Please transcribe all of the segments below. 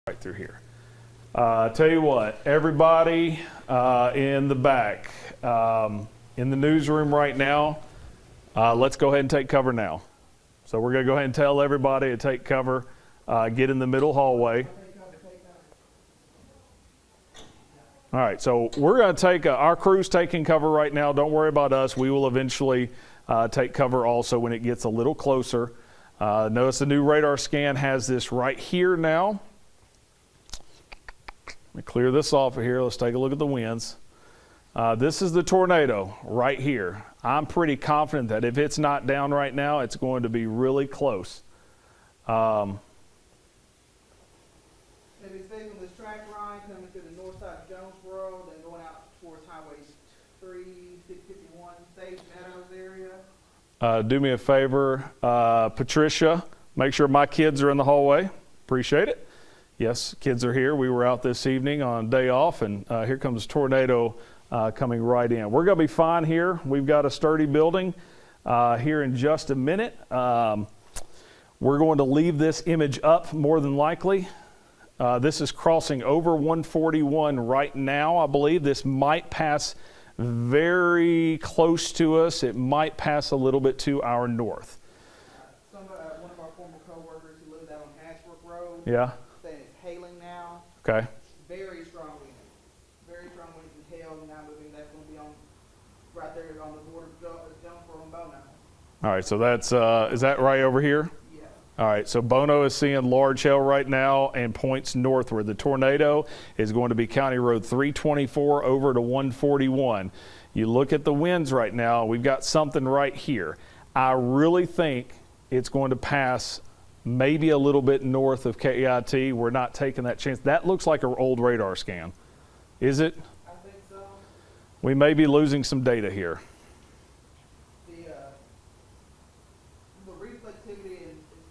right through here. Tell you what, everybody in the back, in the newsroom right now, let's go ahead and take cover now. So we're going to go ahead and tell everybody to take cover, get in the middle hallway. All right, so we're going to take, our crew's taking cover right now. Don't worry about us. We will eventually take cover also when it gets a little closer. Notice the new radar scan has this right here now. Let me clear this off of here. Let's take a look at the winds. This is the tornado right here. I'm pretty confident that if it's not down right now, it's going to be really close. If it's facing this track line coming through the north side of Jonesboro, then going out towards Highway 351, Sage Meadows area. Do me a favor, Patricia, make sure my kids are in the hallway. Appreciate it. Yes, kids are here. We were out this evening on a day off, and here comes a tornado coming right in. We're going to be fine here. We've got a sturdy building here in just a minute. We're going to leave this image up more than likely. This is crossing over 141 right now, I believe. This might pass very close to us. It might pass a little bit to our north. One of our former co-workers who lives out on Ashbrook Road. Yeah. Saying it's hailing now. Okay. Very strong wind. Very strong winds and hail now moving. That's going to be on right there on the border of Jonesboro and Bono. All right, so that's, is that right over here? Yeah. All right, so Bono is seeing large hail right now and points northward. The tornado is going to be County Road 324 over to 141. You look at the winds right now, we've got something right here. I really think it's going to pass maybe a little bit north of KIT. We're not taking that chance. That looks like an old radar scan. Is it? I think so. We may be losing some data here. The reflectivity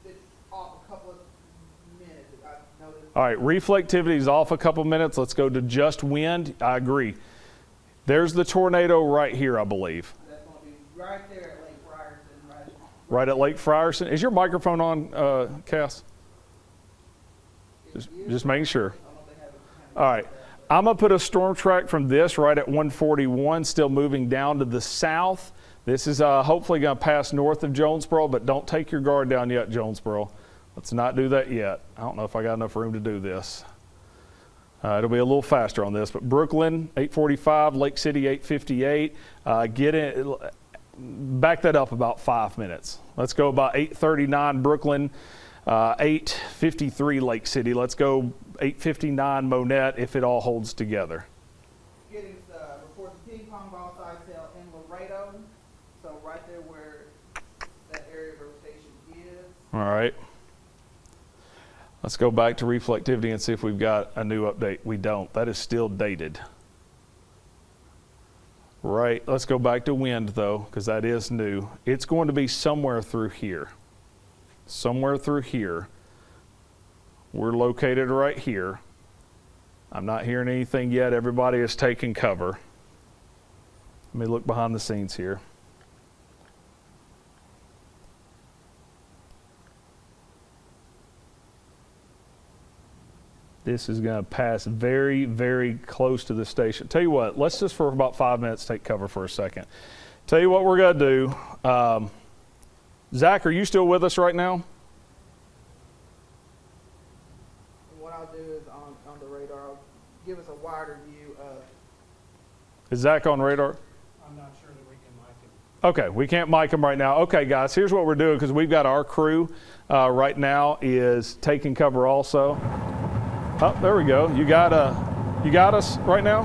is off a couple of minutes. I've noticed. All right, reflectivity is off a couple minutes. Let's go to just wind. I agree. There's the tornado right here, I believe. That's going to be right there at Lake Frierson. Right at Lake Frierson. Is your microphone on, Cass? Just making sure. All right. I'm going to put a storm track from this right at 141, still moving down to the south. This is hopefully going to pass north of Jonesboro, but don't take your guard down yet, Jonesboro. Let's not do that yet. I don't know if I got enough room to do this. It'll be a little faster on this, but Brooklyn, 845, Lake City, 858. Get in, back that up about 5 minutes. Let's go about 839 Brooklyn, 853 Lake City. Let's go 859 Monette if it all holds together. Getting reports of ping pong ball size hail in Laredo. So right there where that area of rotation is. All right. Let's go back to reflectivity and see if we've got a new update. We don't. That is still dated. Right. Let's go back to wind, though, because that is new. It's going to be somewhere through here. Somewhere through here. We're located right here. I'm not hearing anything yet. Everybody is taking cover. Let me look behind the scenes here. This is going to pass very, very close to the station. Tell you what, let's just for about 5 minutes take cover for a second. Tell you what we're going to do. Zach, are you still with us right now? And what I'll do is on the radar, I'll give us a wider view of. Is Zach on radar? I'm not sure that we can mic him. Okay, we can't mic him right now. Okay, guys, here's what we're doing because we've got our crew right now is taking cover also. Oh, there we go. You got us right now?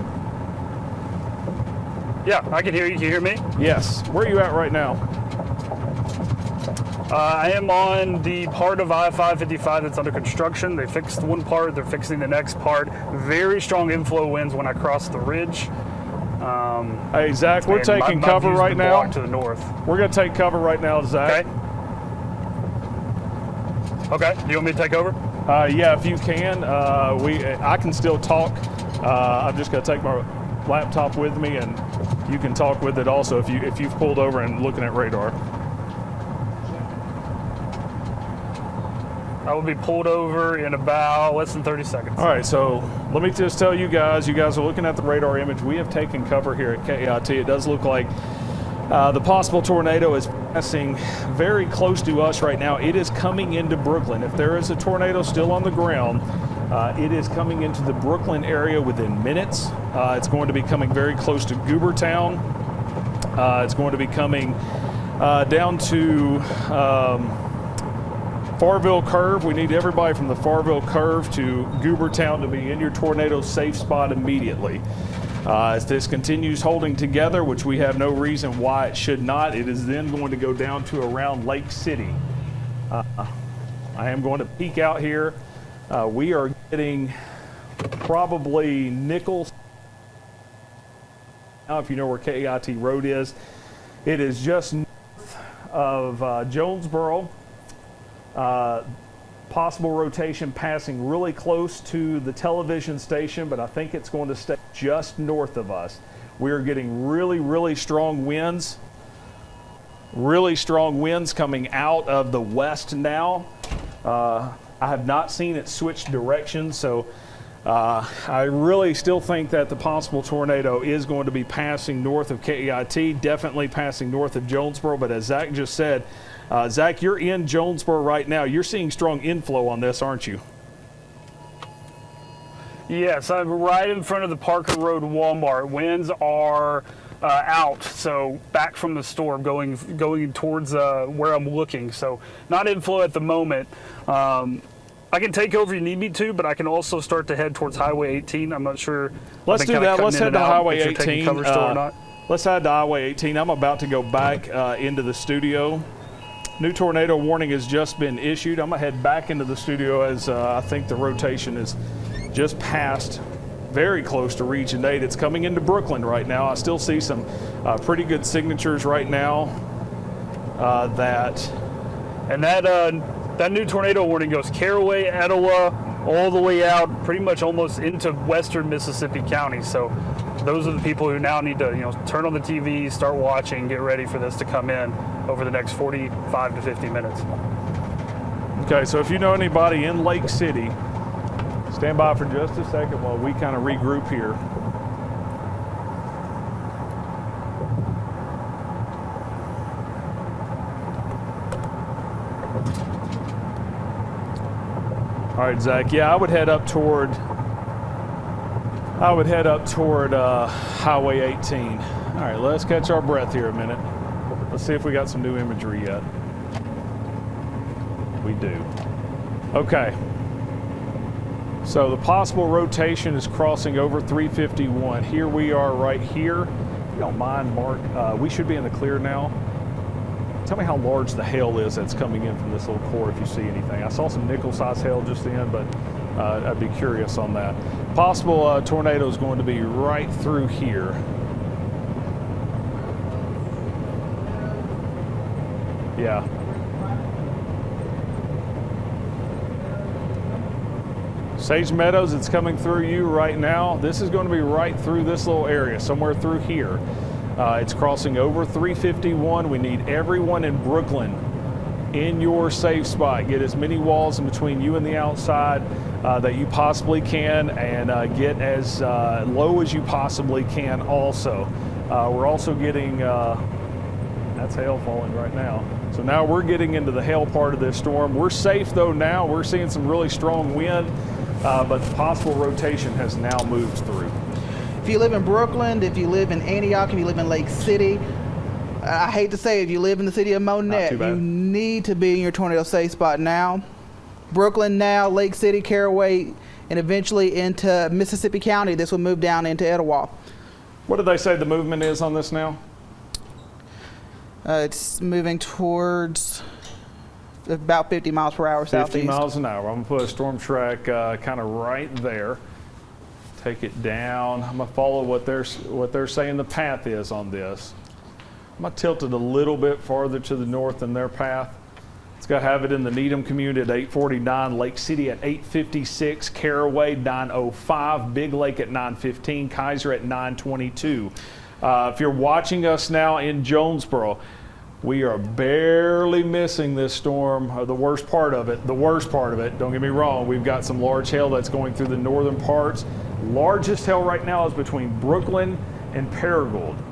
Yeah, I can hear you. Can you hear me? Yes. Where are you at right now? I am on the part of I-555 that's under construction. They fixed one part. They're fixing the next part. Very strong inflow winds when I cross the ridge. Hey, Zach, we're taking cover right now. To the north. We're going to take cover right now, Zach. Okay. Do you want me to take over? Yeah, if you can. I can still talk. I'm just going to take my laptop with me, and you can talk with it also if you've pulled over and looking at radar. I will be pulled over in about less than 30 seconds. All right, so let me just tell you guys are looking at the radar image. We have taken cover here at KIT. It does look like the possible tornado is passing very close to us right now. It is coming into Brooklyn. If there is a tornado still on the ground, it is coming into the Brooklyn area within minutes. It's going to be coming very close to Goobertown. It's going to be coming down to Farville Curve. We need everybody from the Farville Curve to Goobertown to be in your tornado safe spot immediately. As this continues holding together, which we have no reason why it should not, it is then going to go down to around Lake City. I am going to peek out here. We are getting probably Nichols. Now, if you know where KIT Road is, it is just north of Jonesboro. Possible rotation passing really close to the television station, but I think it's going to stay just north of us. We are getting really strong winds. Really strong winds coming out of the west now. I have not seen it switch directions, so I really still think that the possible tornado is going to be passing north of KEIT, definitely passing north of Jonesboro, but as Zach just said, Zach, you're in Jonesboro right now. You're seeing strong inflow on this, aren't you? Yes, I'm right in front of the Parker Road Walmart. Winds are out, so back from the storm, going towards where I'm looking. So not inflow at the moment. I can take over if you need me to, but I can also start to head towards Highway 18. I'm not sure. Let's do that. Let's head to Highway 18. Let's head to Highway 18. I'm about to go back into the studio. New tornado warning has just been issued. I'm going to head back into the studio as I think the rotation is just passed very close to Region 8. It's coming into Brooklyn right now. I still see some pretty good signatures right now that new tornado warning goes Caraway, Etowah, all the way out, pretty much almost into western Mississippi County. So those are the people who now need to, turn on the TV, start watching, get ready for this to come in over the next 45 to 50 minutes. Okay, so if you know anybody in Lake City, stand by for just a second while we kind of regroup here. All right, Zach. Yeah, I would head up toward Highway 18. All right, let's catch our breath here a minute. Let's see if we got some new imagery yet. We do. Okay. So the possible rotation is crossing over 351. Here we are right here. If you don't mind, Mark, we should be in the clear now. Tell me how large the hail is that's coming in from this little core if you see anything. I saw some nickel-sized hail just then, but I'd be curious on that. Possible tornado is going to be right through here. Yeah. Sage Meadows, it's coming through you right now. This is going to be right through this little area, somewhere through here. It's crossing over 351. We need everyone in Brooklyn in your safe spot. Get as many walls in between you and the outside that you possibly can, and get as low as you possibly can also. We're also getting, that's hail falling right now. So now we're getting into the hail part of this storm. We're safe though now. We're seeing some really strong wind, but the possible rotation has now moved through. If you live in Brooklyn, if you live in Antioch, if you live in Lake City, I hate to say it, if you live in the city of Monette, you need to be in your tornado safe spot now. Brooklyn now, Lake City, Caraway, and eventually into Mississippi County. This will move down into Etowah. What did they say the movement is on this now? It's moving towards about 50 miles per hour southeast. 50 miles an hour. I'm going to put a storm track kind of right there. Take it down. I'm going to follow what they're saying the path is on this. I'm going to tilt it a little bit farther to the north than their path. It's going to have it in the Needham community at 849, Lake City at 856, Caraway 905, Big Lake at 915, Kaiser at 922. If you're watching us now in Jonesboro, We are barely missing this storm, or the worst part of it. Don't get me wrong, we've got some large hail that's going through the northern parts. Largest hail right now is between Brooklyn and Paragould.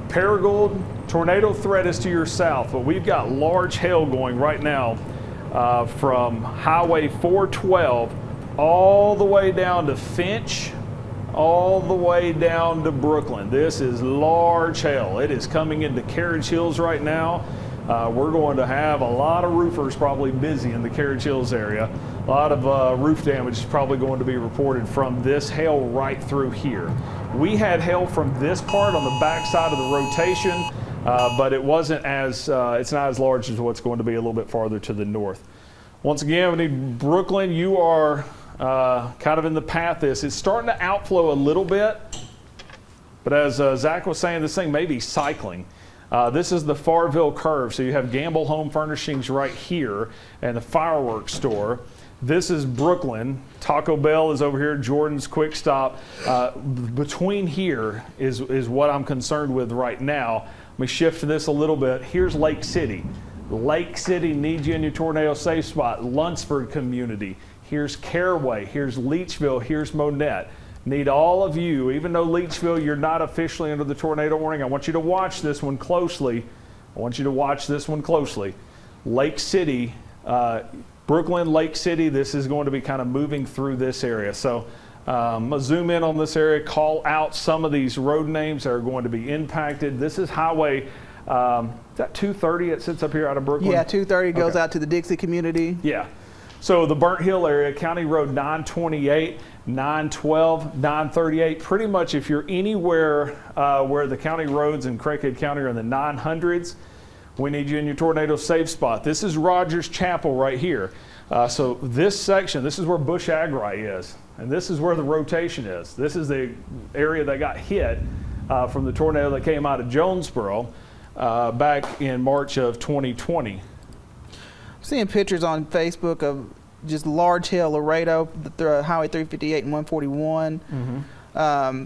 Paragould, tornado threat is to your south, but we've got large hail going right now from Highway 412 all the way down to Finch, all the way down to Brooklyn. This is large hail. It is coming into Carriage Hills right now. We're going to have a lot of roofers probably busy in the Carriage Hills area. A lot of roof damage is probably going to be reported from this hail right through here. We had hail from this part on the back side of the rotation, but it wasn't as, it's not as large as what's going to be a little bit farther to the north. Once again, we need Brooklyn. You are kind of in the path. It's starting to outflow a little bit, but as Zach was saying, this thing may be cycling. This is the Farville curve, so you have Gamble Home Furnishings right here and the fireworks store. This is Brooklyn. Taco Bell is over here. Jordan's Quick Stop. Between here is what I'm concerned with right now. Let me shift this a little bit. Here's Lake City. Lake City needs you in your tornado safe spot. Lunsford community. Here's Caraway. Here's Leachville. Here's Monette. Need all of you, even though Leachville, you're not officially under the tornado warning. I want you to watch this one closely. Lake City, Brooklyn, Lake City, this is going to be kind of moving through this area. So I'm going to zoom in on this area, call out some of these road names that are going to be impacted. This is Highway, is that 230? It sits up here out of Brooklyn? Yeah, 230 goes out to the Dixie community. Yeah. So the Burnt Hill area, County Road 928, 912, 938, pretty much if you're anywhere where the county roads in Craighead County are in the 900s, we need you in your tornado safe spot. This is Rogers Chapel right here. So this section, this is where Bush Agri is, and this is where the rotation is. This is the area that got hit from the tornado that came out of Jonesboro back in March of 2020. Seeing pictures on Facebook of just large hail, Laredo, Highway 358 and 141. Mm-hmm.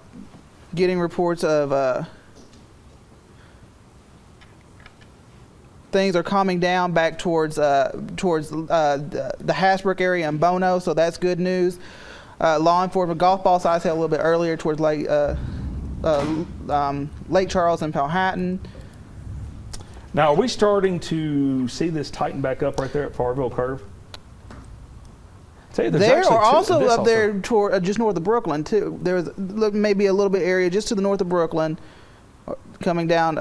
Getting reports of things are calming down back towards the Hasbrook area and Bono, so that's good news. Law enforcement, golf ball size hail a little bit earlier towards Lake Charles and Powhatan. Now, are we starting to see this tighten back up right there at Farville Curve? There are also up there toward, just north of Brooklyn, too. There's maybe a little bit area just to the north of Brooklyn coming down.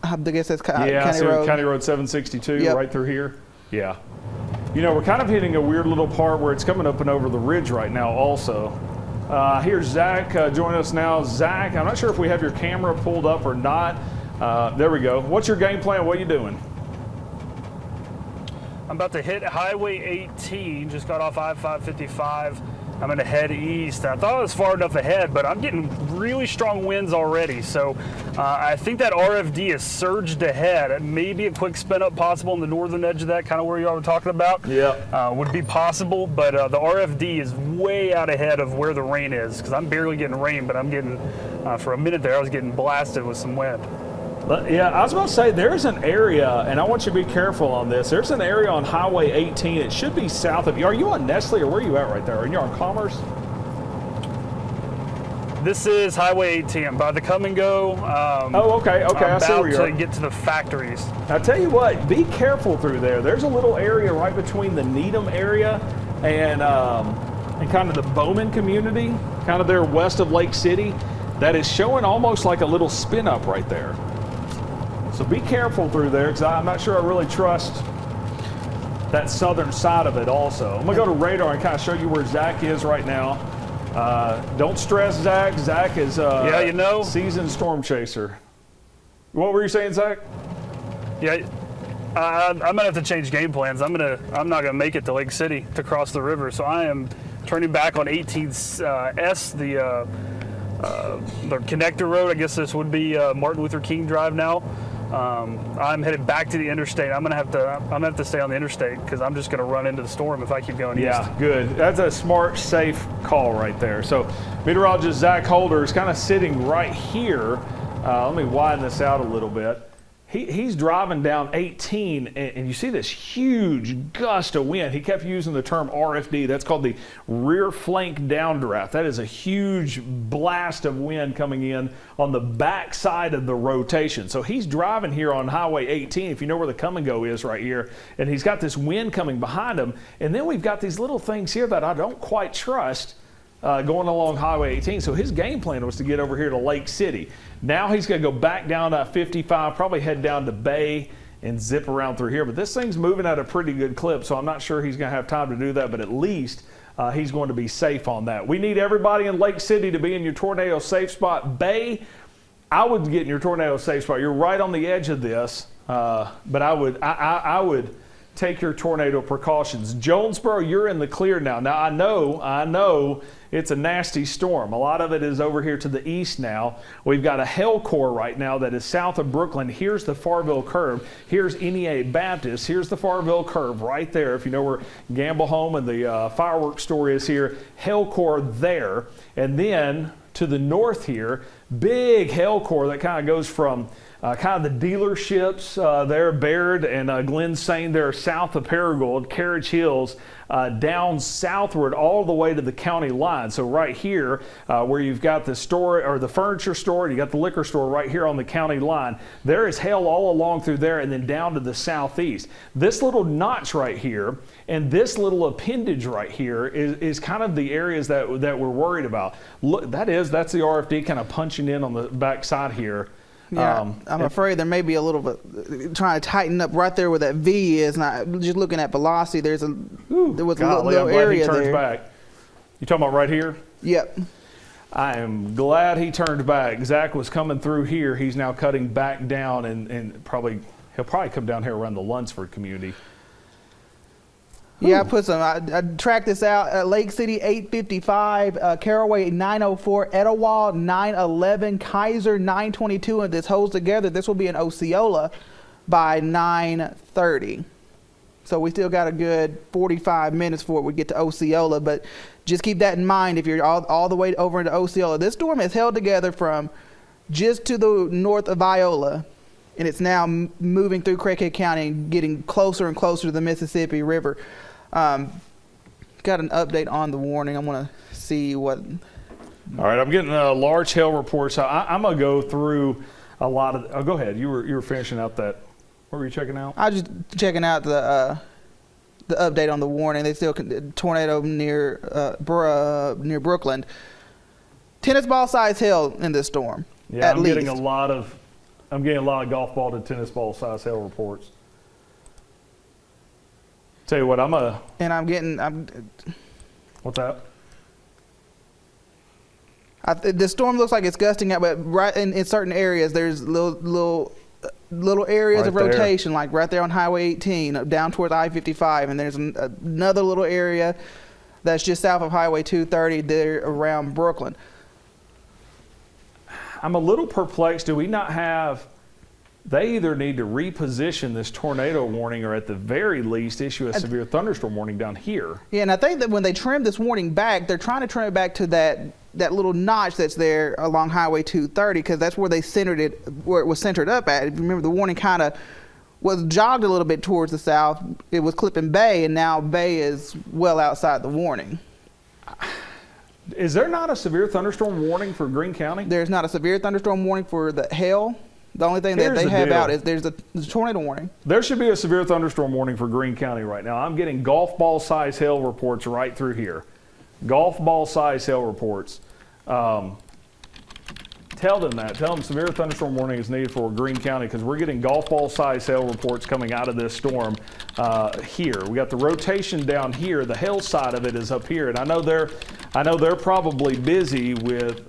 I guess that's County Road. County Road 762 right through here. Yeah. You know, we're kind of hitting a weird little part where it's coming up and over the ridge right now also. Here's Zach joining us now. Zach, I'm not sure if we have your camera pulled up or not. There we go. What's your game plan? What are you doing? I'm about to hit Highway 18, just got off I-555. I'm going to head east. I thought I was far enough ahead, but I'm getting really strong winds already. So I think that RFD is surged ahead. Maybe a quick spin up possible on the northern edge of that, kind of where you all were talking about. Yeah. Would be possible, but the RFD is way out ahead of where the rain is, because I'm barely getting rain, but I'm getting, for a minute there, I was getting blasted with some wind. Yeah, I was about to say, there's an area, and I want you to be careful on this. There's an area on Highway 18. It should be south of you. Are you on Nestle, or where are you at right there? Are you on Commerce? This is Highway 18. I'm by the Come and Go. Okay. I see where you are. About to get to the factories. I tell you what, be careful through there. There's a little area right between the Needham area and kind of the Bowman community, kind of there west of Lake City, that is showing almost like a little spin up right there. So be careful through there, because I'm not sure I really trust that southern side of it also. I'm going to go to radar and kind of show you where Zach is right now. Don't stress Zach. Zach is seasoned storm chaser. What were you saying, Zach? Yeah, I'm going to have to change game plans. I'm not going to make it to Lake City to cross the river, so I am turning back on 18S, the connector road. I guess this would be Martin Luther King Drive now. I'm headed back to the interstate. I'm gonna have to stay on the interstate, because I'm just gonna run into the storm if I keep going east. Yeah, good. That's a smart, safe call right there. So meteorologist Zach Holder is kind of sitting right here. Let me widen this out a little bit. He's driving down 18, and you see this huge gust of wind. He kept using the term RFD. That's called the rear flank downdraft. That is a huge blast of wind coming in on the back side of the rotation. So he's driving here on Highway 18, if you know where the come and go is right here, and he's got this wind coming behind him. And then we've got these little things here that I don't quite trust. Going along Highway 18. So his game plan was to get over here to Lake City. Now he's going to go back down to 55, probably head down to Bay and zip around through here. But this thing's moving at a pretty good clip, so I'm not sure he's going to have time to do that, but at least he's going to be safe on that. We need everybody in Lake City to be in your tornado safe spot. Bay, I would get in your tornado safe spot. You're right on the edge of this, but I would take your tornado precautions. Jonesboro, you're in the clear now. Now I know it's a nasty storm. A lot of it is over here to the east now. We've got a hail core right now that is south of Brooklyn. Here's the Farville curve. Here's NEA Baptist. Here's the Farville curve right there. If you know where Gamble Home and the fireworks store is here, hail core there. And then to the north here, big hail core that kind of goes from kind of the dealerships there, Baird and Glen Saint there south of Paragould, Carriage Hills, down southward all the way to the county line. So right here where you've got the store or the furniture store, and you got the liquor store right here on the county line, there is hail all along through there and then down to the southeast. This little notch right here and this little appendage right here is kind of the areas that we're worried about. Look, that's the RFD kind of punching in on the back side here. Yeah, I'm afraid there may be a little bit trying to tighten up right there where that V is. And just looking at velocity, there was a little area there. Turns back. You talking about right here? Yep. I am glad he turned back. Zach was coming through here. He's now cutting back down, and he'll probably come down here around the Lunsford community. Yeah, I tracked this out. Lake City 855, Caraway 904, Etowah 911, Kaiser 922, and this holds together. This will be in Osceola by 9:30. So we still got a good 45 minutes before we get to Osceola, but just keep that in mind if you're all the way over into Osceola. This storm has held together from just to the north of Viola, and it's now moving through Craighead County and getting closer and closer to the Mississippi River. Got an update on the warning. I want to see what. All right, I'm getting a large hail report, so I'm gonna go through a lot of. Oh, go ahead. You were finishing out that. What were you checking out? I was just checking out the update on the warning. They still tornado near Brooklyn. Tennis ball size hail in this storm. Yeah, I'm getting a lot of golf ball to tennis ball size hail reports. Tell you what, What's that? The storm looks like it's gusting out, but right in certain areas, there's little areas of rotation, like right there on Highway 18, down towards I-55, and there's another little area that's just south of Highway 230 there around Brooklyn. I'm a little perplexed. Do we not have? They either need to reposition this tornado warning or at the very least issue a severe thunderstorm warning down here. Yeah, and I think that when they trim this warning back, they're trying to trim it back to that little notch that's there along Highway 230, because that's where they centered it, where it was centered up at. If you remember, the warning kind of was jogged a little bit towards the south. It was clipping Bay, and now Bay is well outside the warning. Is there not a severe thunderstorm warning for Greene County? There's not a severe thunderstorm warning for the hail. The only thing that they have out is there's a tornado warning. There should be a severe thunderstorm warning for Greene County right now. I'm getting golf ball size hail reports right through here. Golf ball size hail reports. Tell them that. Tell them severe thunderstorm warning is needed for Greene County, because we're getting golf ball size hail reports coming out of this storm here. We got the rotation down here. The hail side of it is up here, and I know they're probably busy with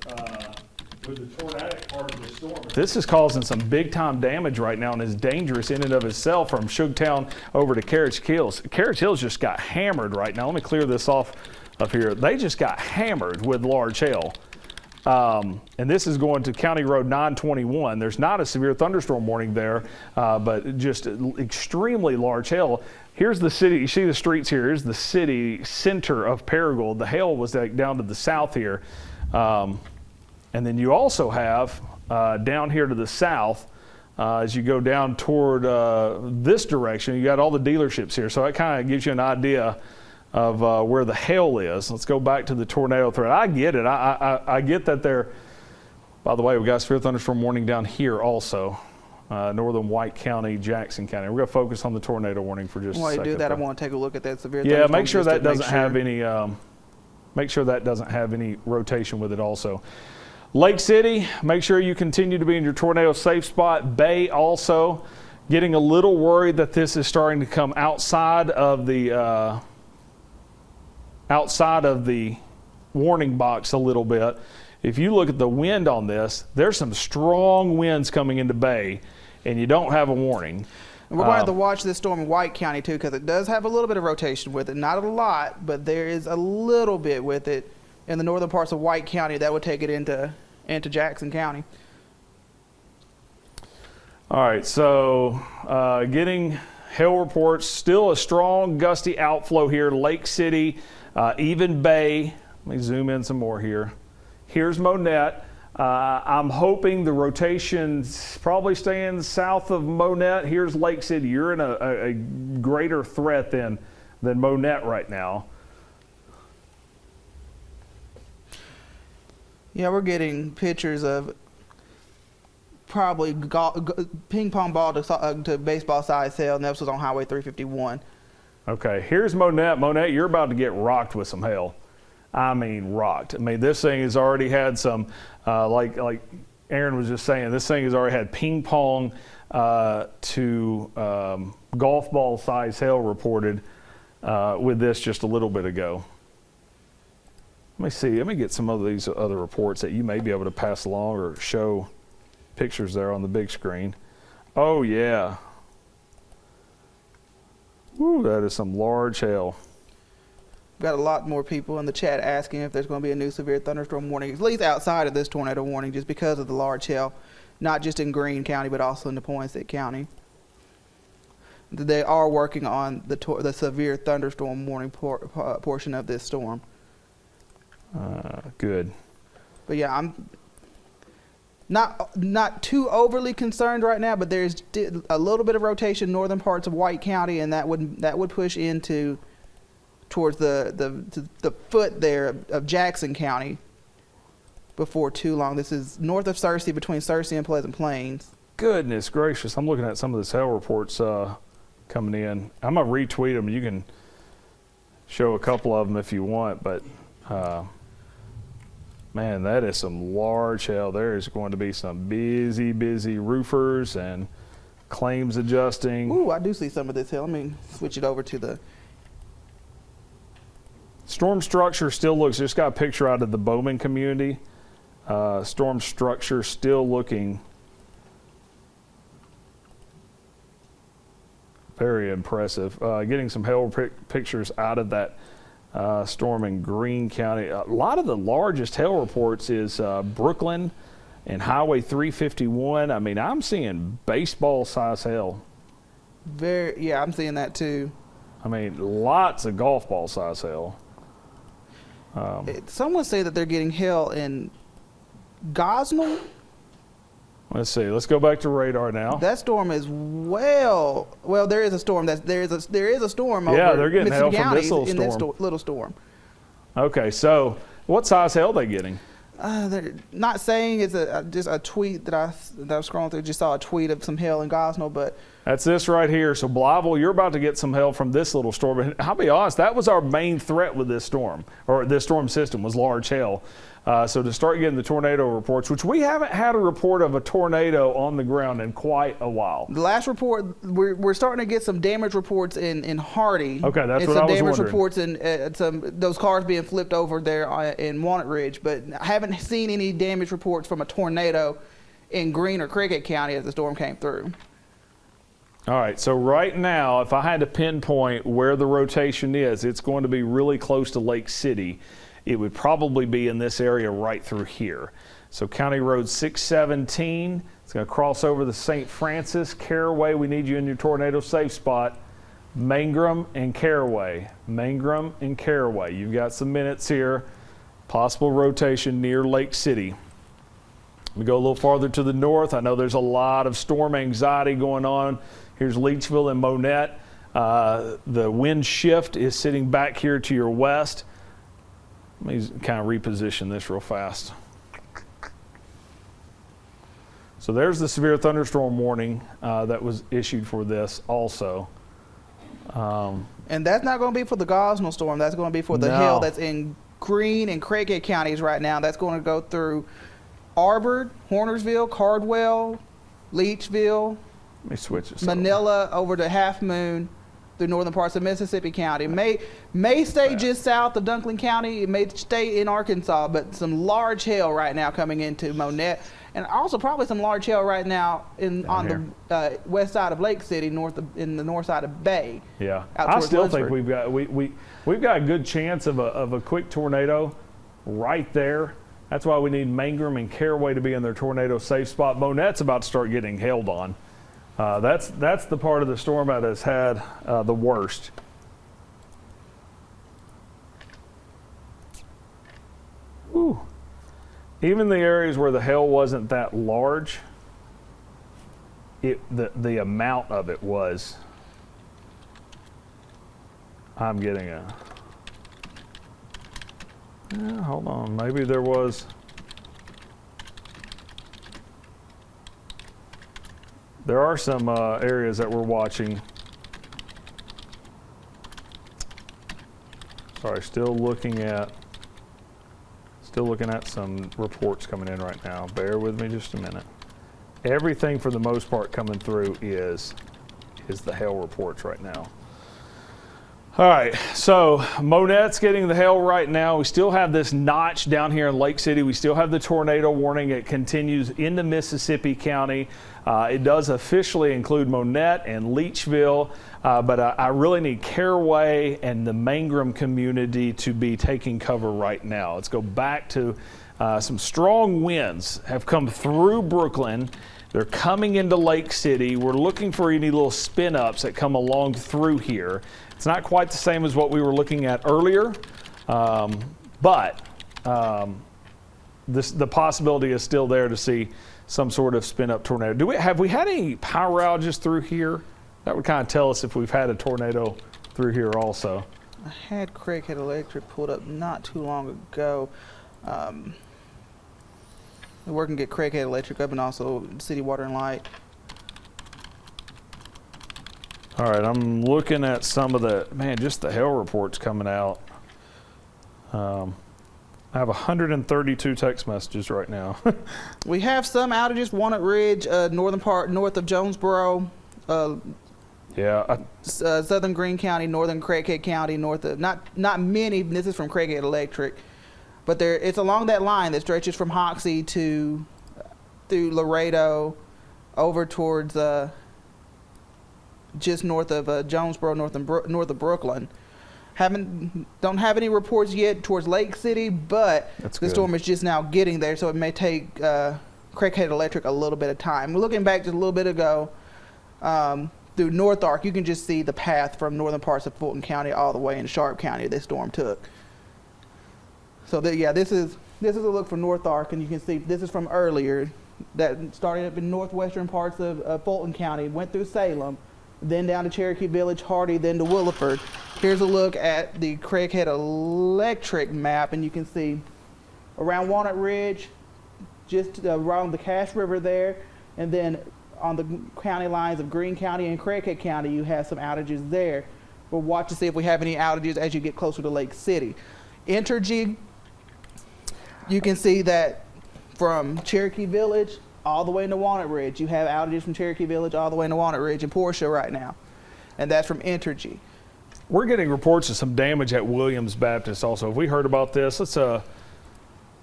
the tornadic part of the storm. This is causing some big time damage right now and is dangerous in and of itself from Shugtown over to Carriage Hills. Carriage Hills just got hammered right now. Let me clear this off up here. They just got hammered with large hail. And this is going to County Road 921. There's not a severe thunderstorm warning there, but just extremely large hail. Here's the city. You see the streets here. Here's the city center of Paragould. The hail was down to the south here. And then you also have down here to the south, as you go down toward this direction. You got all the dealerships here, so that kind of gives you an idea of where the hail is. Let's go back to the tornado threat. I get it. I get that they're, by the way, we got severe thunderstorm warning down here also. Northern White County, Jackson County. We're going to focus on the tornado warning for just a second. While you do that, I want to take a look at that severe Yeah, thunderstorm. make sure that doesn't have any. Make sure that doesn't have any rotation with it also. Lake City, make sure you continue to be in your tornado safe spot. Bay also, getting a little worried that this is starting to come outside of the warning box a little bit. If you look at the wind on this, there's some strong winds coming into Bay, and you don't have a warning. And we're going to have to watch this storm in White County too, because it does have a little bit of rotation with it. Not a lot, but there is a little bit with it in the northern parts of White County that would take it into Jackson County. All right, so getting hail reports, still a strong gusty outflow here. Lake City, even Bay. Let me zoom in some more here. Here's Monette. I'm hoping the rotation's probably staying south of Monette. Here's Lake City. You're in a greater threat than Monette right now. Yeah, we're getting pictures of probably ping pong ball to baseball size hail, and this was on Highway 351. Okay, here's Monette. Monette, you're about to get rocked with some hail. I mean, rocked. I mean, this thing has already had some, like Aaron was just saying, this thing has already had ping pong to golf ball size hail reported with this just a little bit ago. Let me see. Let me get some of these other reports that you may be able to pass along or show pictures there on the big screen. Oh, yeah. Woo, that is some large hail. Got a lot more people in the chat asking if there's going to be a new severe thunderstorm warning, at least outside of this tornado warning, just because of the large hail, not just in Greene County, but also in Nepoinset County. They are working on the severe thunderstorm warning portion of this storm. Good. But yeah, I'm not too overly concerned right now, but there's a little bit of rotation in northern parts of White County, and that would push into towards the foot there of Jackson County before too long. This is north of Searcy, between Searcy and Pleasant Plains. Goodness gracious. I'm looking at some of the hail reports coming in. I'm going to retweet them. You can show a couple of them if you want, but man, that is some large hail. There is going to be some busy roofers and claims adjusting. Ooh, I do see some of this hail. Let me switch it over to the storm structure. Still looks, just got a picture out of the Bowman community. Storm structure still looking very impressive. Getting some hail pictures out of that storm in Greene County. A lot of the largest hail reports is Brooklyn and Highway 351. I mean, I'm seeing baseball size hail. Yeah, I'm seeing that too. I mean, lots of golf ball size hail. Someone say that they're getting hail in Gosnell. Let's see. Let's go back to radar now. That storm is well. There is a storm. There is a storm over they're getting Mississippi hail from County this little in storm. this little storm. Okay, so what size hail are they getting? They're not saying it's just a tweet that I was scrolling through. Just saw a tweet of some hail in Gosnell, but that's this right here. So Blytheville, you're about to get some hail from this little storm. And I'll be honest, that was our main threat with this storm, or this storm system, was large hail. So to start getting the tornado reports, which we haven't had a report of a tornado on the ground in quite a while. The last report, we're starting to get some damage reports in Hardy. Okay, that's and what I was some damage wondering. reports and some those cars being flipped over there in Walnut Ridge, but I haven't seen any damage reports from a tornado in Greene or Cricket County as the storm came through. All right, so right now, if I had to pinpoint where the rotation is, it's going to be really close to Lake City. It would probably be in this area right through here. So County Road 617, it's going to cross over the St. Francis, Caraway. We need you in your tornado safe spot. Mangrum and Caraway. Mangrum and Caraway. You've got some minutes here. Possible rotation near Lake City. We go a little farther to the north. I know there's a lot of storm anxiety going on. Here's Leachville and Monette. The wind shift is sitting back here to your west. Let me kind of reposition this real fast. So there's the severe thunderstorm warning that was issued for this also. And that's not going to be for the Gosnell storm. That's going to be for the hail that's in Greene and Craighead counties right now. That's going to go through Arbor, Hornersville, Cardwell, Leachville, Let me switch this Manila over to Half Moon, the northern parts of Mississippi County. May stay just south of Dunklin County. It may stay in Arkansas, but some large hail right now coming into Monette. And also probably some large hail right now on the west side of Lake City, in the north side of Bay. Yeah, I still think we've got a good chance of a quick tornado right there. That's why we need Mangrum and Caraway to be in their tornado safe spot. Monette's about to start getting hailed on. That's the part of the storm that has had the worst. Whew. Even the areas where the hail wasn't that large, the amount of it was. I'm getting a. Hold on, maybe there was. There are some areas that we're watching. Sorry, still looking at some reports coming in right now. Bear with me just a minute. Everything for the most part coming through is the hail reports right now. All right, so Monette's getting the hail right now. We still have this notch down here in Lake City. We still have the tornado warning. It continues into Mississippi County. It does officially include Monette and Leachville, but I really need Caraway and the Mangrum community to be taking cover right now. Let's go back to some strong winds have come through Brooklyn. They're coming into Lake City. We're looking for any little spin ups that come along through here. It's not quite the same as what we were looking at earlier, but the possibility is still there to see some sort of spin-up tornado. Have we had any power outages through here? That would kind of tell us if we've had a tornado through here also. I had Craighead Electric pulled up not too long ago. We're going to get Craighead Electric up and also City Water and Light. All right, I'm looking at some of just the hail reports coming out. I have 132 text messages right now. We have some outages. Walnut Ridge, north of Jonesboro. Southern Greene County, northern Craighead County, north of not many. This is from Craighead Electric, but it's along that line that stretches from Hoxie through Laredo, over towards just north of Jonesboro, north of Brooklyn. Don't have any reports yet towards Lake City, but the storm is just now getting there, so it may take Craighead Electric a little bit of time. We're looking back just a little bit ago through North Ark. You can just see the path from northern parts of Fulton County all the way into Sharp County this storm took. So this is a look from North Ark, and you can see this is from earlier. That started up in northwestern parts of Fulton County, went through Salem, then down to Cherokee Village, Hardy, then to Williford. Here's a look at the Craighead Electric map, and you can see around Walnut Ridge, just around the Cache River there, and then on the county lines of Greene County and Craighead County, you have some outages there. We'll watch to see if we have any outages as you get closer to Lake City. Entergy, you can see that from Cherokee Village all the way into Walnut Ridge. You have outages from Cherokee Village all the way into Walnut Ridge and Portia right now. And that's from Entergy. We're getting reports of some damage at Williams Baptist also. Have we heard about this? I'm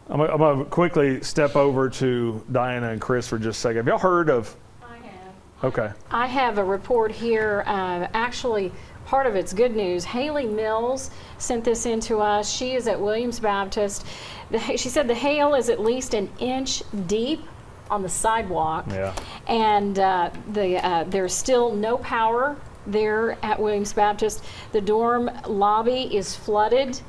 going to quickly step over to Diana and Chris for just a second. Have y'all heard of? I have. Okay. I have a report here. Actually, part of it's good news. Haley Mills sent this in to us. She is at Williams Baptist. She said the hail is at least an inch deep on the sidewalk. Yeah. And there's still no power there at Williams Baptist. The dorm lobby is flooded,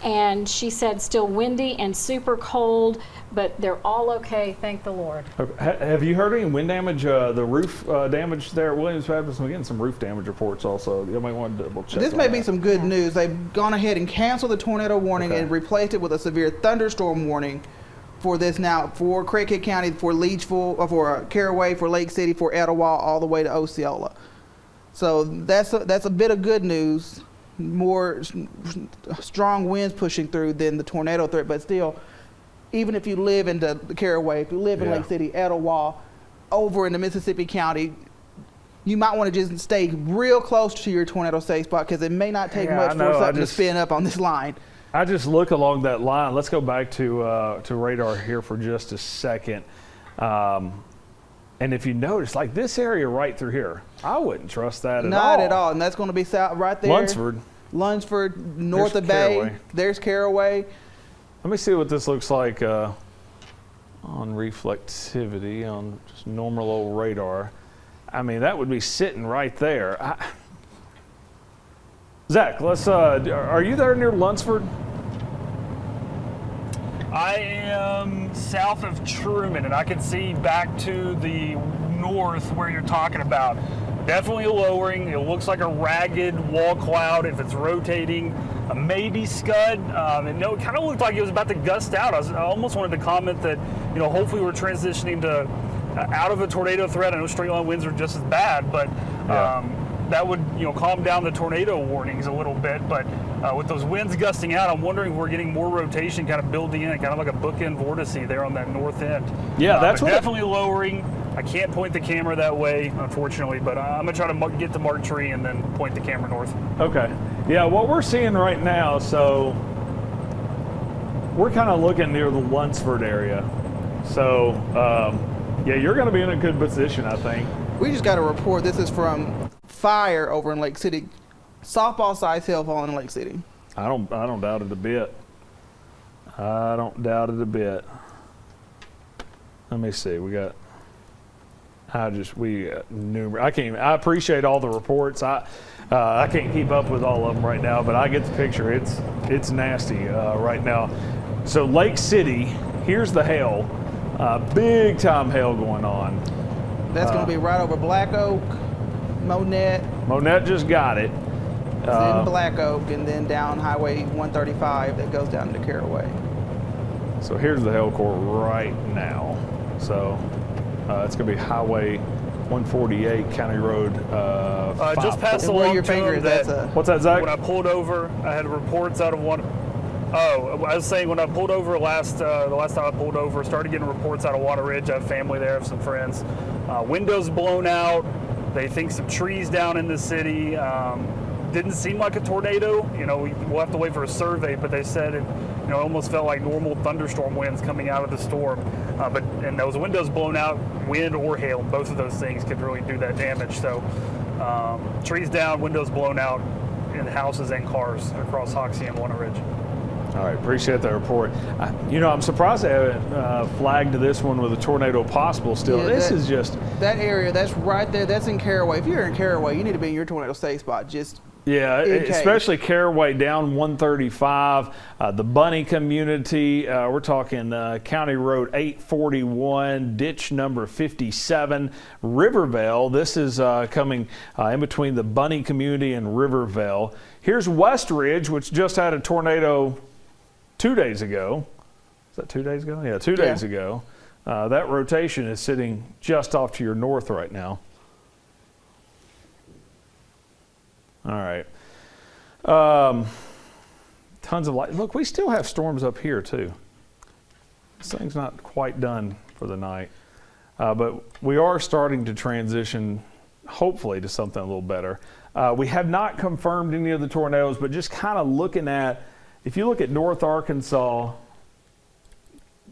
And she said still windy and super cold, but they're all okay, thank the Lord. Have you heard any wind damage, the roof damage there at Williams Baptist? We're getting some roof damage reports also. You might want to double check. This may be some good news. They've gone ahead and canceled the tornado warning and replaced it with a severe thunderstorm warning for this now, for Craighead County, for Leechville, for Caraway, for Lake City, for Etowah, all the way to Osceola. So that's a bit of good news. More strong winds pushing through than the tornado threat, but still, even if you live in the Caraway, if you live in Lake City, Etowah, over in the Mississippi County, you might want to just stay real close to your tornado safe spot because it may not take much for something to spin up on this line. I just look along that line. Let's go back to radar here for just a second. And if you notice, like this area right through here, I wouldn't trust that at all. Not at all. And that's going to be south right there. Lunsford, north of Bay. There's Caraway. Let me see what this looks like on reflectivity, on just normal old radar. I mean, that would be sitting right there. Zach, let's. Are you there near Lunsford? I am south of Truman, and I can see back to the north where you're talking about. Definitely lowering. It looks like a ragged wall cloud if it's rotating. Maybe scud. And no, it kind of looked like it was about to gust out. I almost wanted to comment that, hopefully we're transitioning to out of a tornado threat. I know straight line winds are just as bad, but that would calm down the tornado warnings a little bit. But with those winds gusting out, I'm wondering if we're getting more rotation kind of building in, kind of like a bookend vortice there on that north end. Yeah, that's what definitely lowering. I can't point the camera that way, unfortunately, but I'm going to try to get to Mark Tree and then point the camera north. Okay. Yeah, what we're seeing right now, so we're kind of looking near the Lunsford area. So, yeah, you're going to be in a good position, I think. We just got a report. This is from fire over in Lake City. Softball size hail falling in Lake City. I don't doubt it a bit. I don't doubt it a bit. Let me see. I appreciate all the reports. I can't keep up with all of them right now, but I get the picture. It's nasty right now. So Lake City, here's the hail. Big time hail going on. That's going to be right over Black Oak, Monette. Monette just got it. Then Black Oak, and then down Highway 135 that goes down to Caraway. So here's the hail core right now. So it's going to be Highway 148, County Road. Just past the where your finger is. What's that, Zach? When I pulled over, I had reports out of one. Oh, I was saying when I pulled over the last time I pulled over, started getting reports out of Water Ridge. I have family there, I have some friends. Windows blown out. They think some trees down in the city. Didn't seem like a tornado. We'll have to wait for a survey, but they said it. It almost felt like normal thunderstorm winds coming out of the storm. And those windows blown out, wind or hail, both of those things could really do that damage. So trees down, windows blown out in houses and cars across Hoxie and Water Ridge. All right, appreciate that report. I'm surprised they haven't flagged this one with a tornado possible still. Yeah, this is just... That area, that's right there, that's in Caraway. If you're in Caraway, you need to be in your tornado safe spot. Yeah, especially Caraway down 135, the Bunny community. We're talking County Road 841, ditch number 57, Rivervale. This is coming in between the Bunny community and Rivervale. Here's West Ridge, which just had a tornado 2 days ago. Is that 2 days ago? Yeah, 2 days ago. That rotation is sitting just off to your north right now. All right. Tons of light. Look, we still have storms up here too. This thing's not quite done for the night. But we are starting to transition, hopefully, to something a little better. We have not confirmed any of the tornadoes, but just kind of looking at, if you look at North Arkansas,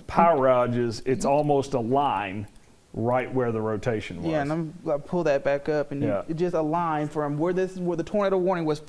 power outages, it's almost a line right where the rotation was. Yeah, and I'm going to pull that back up, and it's just a line from where the tornado warning was first.